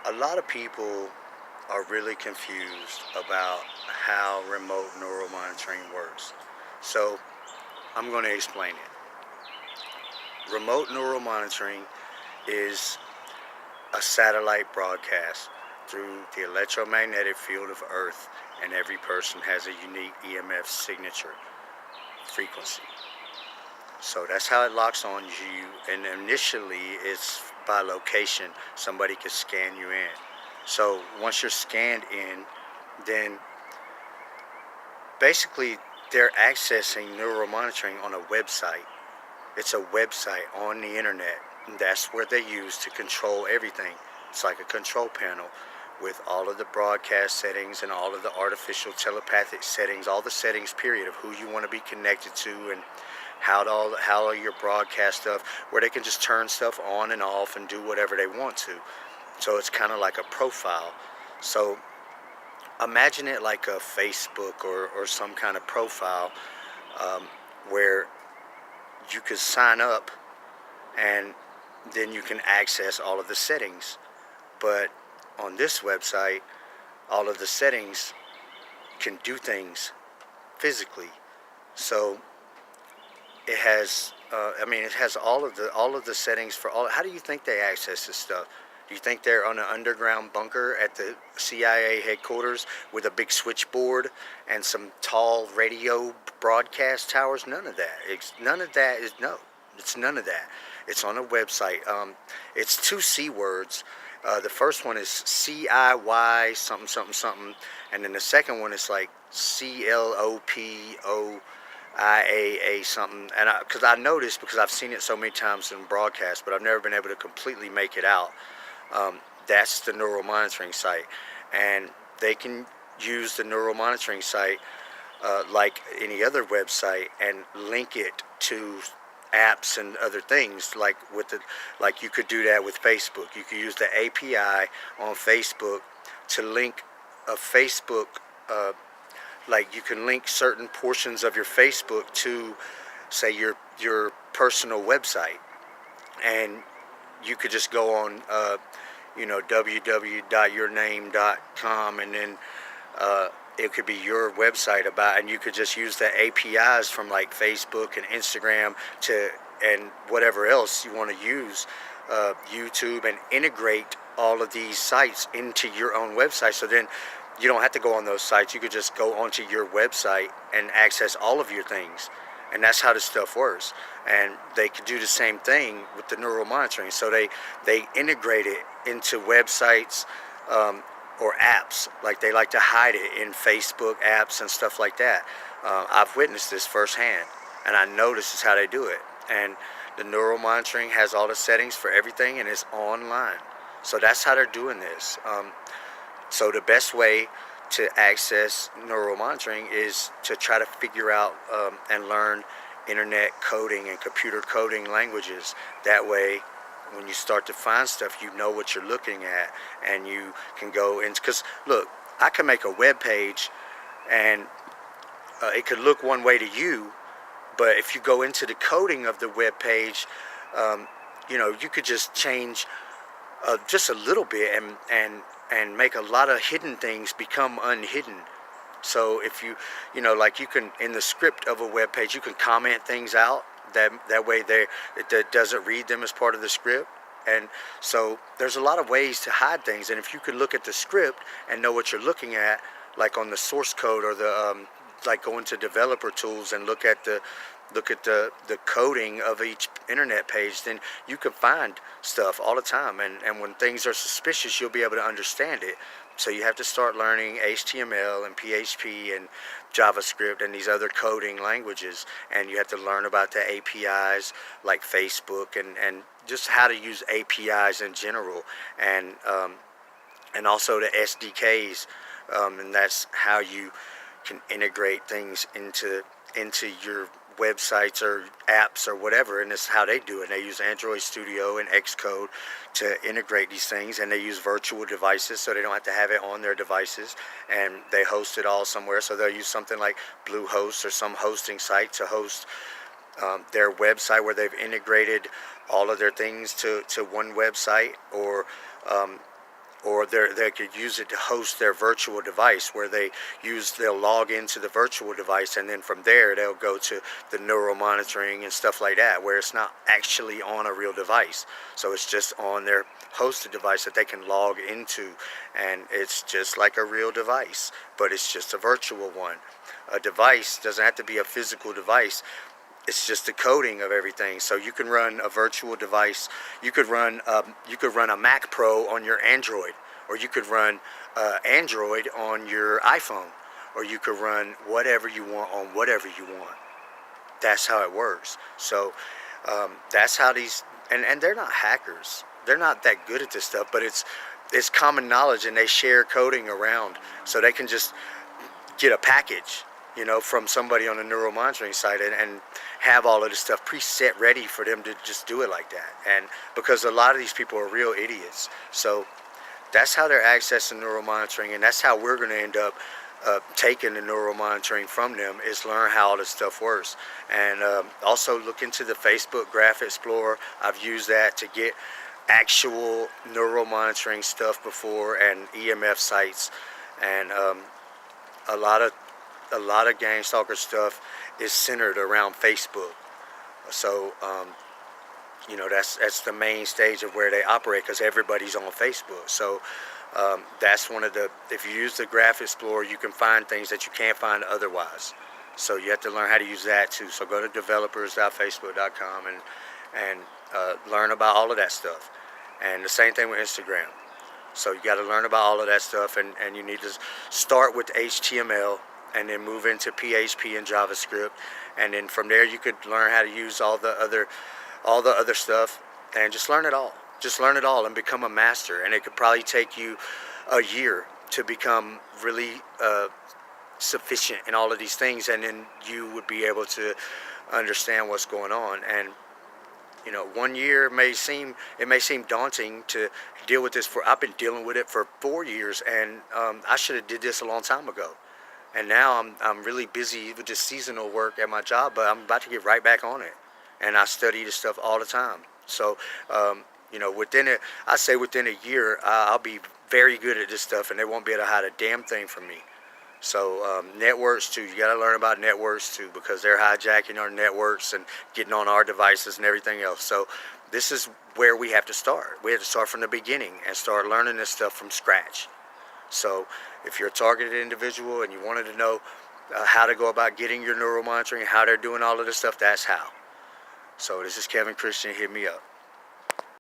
A lot of people are really confused about how remote neural monitoring works. So I'm going to explain it. Remote neural monitoring is a satellite broadcast through the electromagnetic field of Earth, and every person has a unique EMF signature frequency. So that's how it locks on you, and initially it's by location. Somebody could scan you in. So once you're scanned in, then basically they're accessing neural monitoring on a website. It's a website on the internet, and that's where they use to control everything. It's like a control panel with all of the broadcast settings and all of the artificial telepathic settings, all the settings period of who you want to be connected to, and how your broadcast stuff, where they can just turn stuff on and off and do whatever they want to. So it's kind of like a profile. So imagine it like a Facebook or some kind of profile, um, where you could sign up and then you can access all of the settings. But on this website, all of the settings can do things physically. So it has, it has all of the settings for all. How do you think they access this stuff? Do you think they're on an underground bunker at the CIA headquarters with a big switchboard and some tall radio broadcast towers? None of that. None of that is, no. It's none of that. It's on a website. It's two C words. The first one is CIY something something something, and then the second one is like CLOPOIAA something. And because I noticed, because I've seen it so many times in broadcast, but I've never been able to completely make it out. That's the neural monitoring site, and they can use the neural monitoring site like any other website and link it to apps and other things, like you could do that with Facebook. You could use the API on Facebook to link a Facebook, like you can link certain portions of your Facebook to, say, your personal website, and you could just go on www.yourname.com, and then it could be your website and you could just use the APIs from like Facebook and Instagram and whatever else you want to use, YouTube, and integrate all of these sites into your own website. So then you don't have to go on those sites. You could just go onto your website and access all of your things. And that's how this stuff works. And they could do the same thing with the neural monitoring. So they integrate it into websites, or apps. Like they like to hide it in Facebook apps and stuff like that. I've witnessed this firsthand, and I know this is how they do it. And the neural monitoring has all the settings for everything, and it's online. So that's how they're doing this. So the best way to access neural monitoring is to try to figure out and learn internet coding and computer coding languages. That way, when you start to find stuff, you know what you're looking at, and you can go in. Because look, I can make a web page, and it could look one way to you, but if you go into the coding of the web page, you could just change just a little bit and make a lot of hidden things become unhidden. So if you like, you can, in the script of a web page, you can comment things out. That way it doesn't read them as part of the script. And so there's a lot of ways to hide things. And if you could look at the script and know what you're looking at, like on the source code, or like go into developer tools and look at the coding of each internet page, then you can find stuff all the time. And when things are suspicious, you'll be able to understand it. So you have to start learning HTML and PHP and JavaScript and these other coding languages. And you have to learn about the APIs like Facebook, and just how to use APIs in general. And also the SDKs. And that's how you can integrate things into your websites or apps or whatever. And this is how they do it. They use Android Studio and Xcode to integrate these things, and they use virtual devices so they don't have to have it on their devices, and they host it all somewhere. So they'll use something like Bluehost or some hosting site to host their website, where they've integrated all of their things to one website. Or or they could use it to host their virtual device, where they'll log into the virtual device, and then from there they'll go to the neural monitoring and stuff like that, where it's not actually on a real device. So it's just on their hosted device that they can log into, and it's just like a real device, but it's just a virtual one. A device doesn't have to be a physical device. It's just the coding of everything. So you can run a virtual device. You could run a Mac Pro on your Android, or you could run Android on your iPhone, or you could run whatever you want on whatever you want. That's how it works. So that's how these, and they're not hackers. They're not that good at this stuff, but it's common knowledge, and they share coding around, so they can just get a package, from somebody on the neural monitoring site, and have all of this stuff preset ready for them to just do it like that. And because a lot of these people are real idiots, so that's how they're accessing neural monitoring, and that's how we're going to end up taking the neural monitoring from them, is learn how all this stuff works. And also look into the Facebook Graph Explorer. I've used that to get actual neural monitoring stuff before, and EMF sites, and a lot of gang stalker stuff is centered around Facebook. So that's the main stage of where they operate, because everybody's on Facebook. So that's one of the, if you use the Graph Explorer, you can find things that you can't find otherwise. So you have to learn how to use that too. So go to developers.facebook.com and learn about all of that stuff. And the same thing with Instagram. So you got to learn about all of that stuff, and you need to start with HTML and then move into PHP and JavaScript, and then from there you could learn how to use all the other stuff, and just learn it all. Just learn it all and become a master. And it could probably take you a year to become really sufficient in all of these things, and then you would be able to understand what's going on. And 1 year may seem daunting to deal with this. I've been dealing with it for 4 years, and I should have did this a long time ago. And now I'm really busy with this seasonal work at my job, but I'm about to get right back on it. And I study this stuff all the time. So within a year, I'll be very good at this stuff, and they won't be able to hide a damn thing from me. So networks too, you got to learn about networks too, because they're hijacking our networks and getting on our devices and everything else. So this is where we have to start. We have to start from the beginning and start learning this stuff from scratch. So if you're a targeted individual and you wanted to know how to go about getting your neural monitoring, how they're doing all of this stuff, that's how. So this is Kevin Christian. Hit me up.